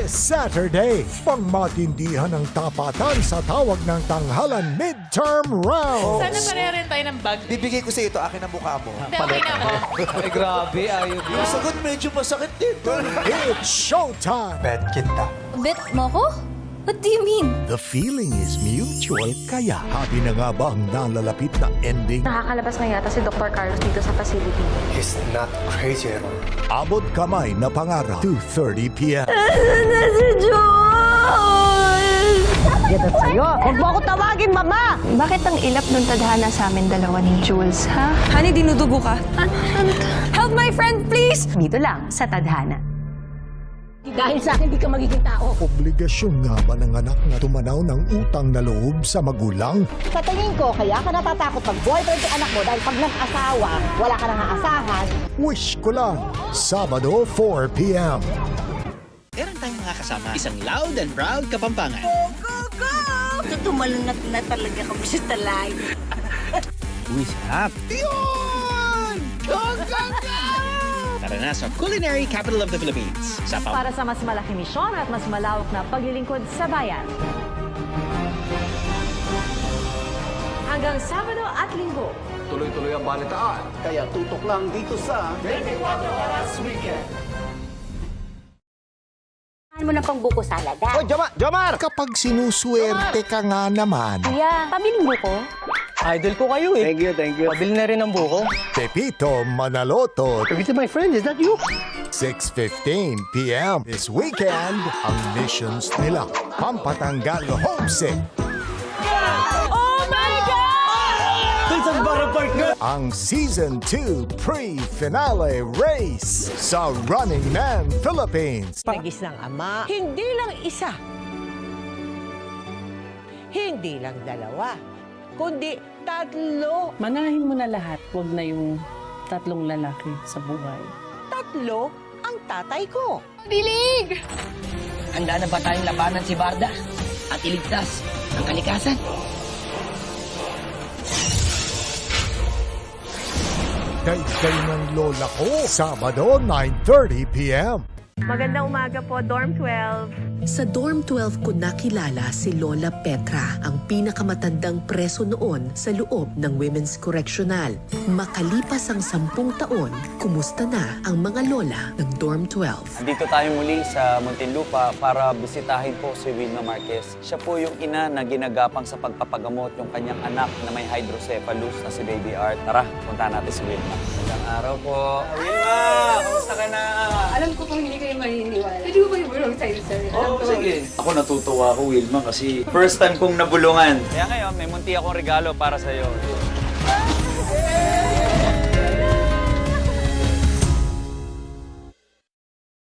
This Saturday, pangmatindihan ng tapatan sa tawag ng tanghalan midterm round. Sana pareha rin tayo ng bag. Bibigay ko sa ito, akin ang mukha mo. Hindi, okay na ako. Ay, grabe. Ayaw ko. Yung sagot medyo masakit din. It's showtime. Bet kita. Bet mo ko? What do you mean? The feeling is mutual, kaya happy na nga ba ang nalalapit na ending? Nakakalabas na yata si Dr. Carlos dito sa facility. He's not crazy at all. Abot kamay na pangarap, 2:30 p.m. Na si Jules! Ganda sa'yo. Huwag mo ako tawagin, Mama! Bakit ang ilap nung tadhana sa amin dalawa ni Jules, ha? Honey, dinudugo ka. Help my friend, please! Dito lang, sa tadhana. Dahil sa akin, di ka magiging tao. Obligasyon nga ba ng anak na tumanaw ng utang na loob sa magulang? Sa tingin ko, kaya ka natatakot mag-boyfriend yung anak mo dahil pag nag-asawa, wala ka nang aasahan. Wish ko lang, Sabado 4 p.m. Meron tayong mga kasama. Isang loud and proud Kapampangan. Tumalunat na talaga kami sa talay. Uy, sarap. Yun! Go, go, go! Tara na sa Culinary Capital of the Philippines. Sa Para sa mas malaking misyon at mas malawak na paglilingkod sa bayan. Hanggang Sabado at Linggo. Tuloy-tuloy ang balitaan. Kaya tutok lang dito sa... Ano mo na pang buko salada? Hoy, Jomar! Kapag sinuswerte ka nga naman, Kuya, pabiling buko? Idol ko kayo eh. Thank you, thank you. Pabili na rin ang buko. Pepito Manaloto, This is my friend, is that you? 6:15 p.m. This weekend, ang missions nila, pampatanggal homesick. Oh my God! Saan para park nga? Ang Season 2 pre-finale race sa Running Man Philippines. Nagis ng ama, hindi lang isa, hindi lang dalawa, kundi tatlo. Manahin mo na lahat, huwag na yung tatlong lalaki sa buhay. Tatlo ang tatay ko. Bilig! Handa na ba tayong labanan si Barda at iligtas ang kalikasan? Daygay ng lola ko, Sabado 9:30 p.m. Magandang umaga po, Dorm 12. Sa Dorm 12 ko nakilala si Lola Petra, ang pinakamatandang preso noon sa loob ng Women's Correctional. Makalipas ang 10 taon, kumusta na ang mga lola ng Dorm 12? Andito tayo muli sa Muntinlupa para bisitahin po si Wilma Marquez. Siya po yung ina na ginagapang sa pagpapagamot yung kanyang anak na may hydrocephalus na si Baby Art. Tara, punta natin si Wilma. Magandang araw po. Wilma, kumusta ka na? Alam ko kung hindi kayo maniniwala. Pwede mo ba ibulong sa'yo, sir? Oo, sige. Ako natutuwa ako, Wilma, kasi first time kong nabulungan. Kaya ngayon, may munti akong regalo para sa'yo.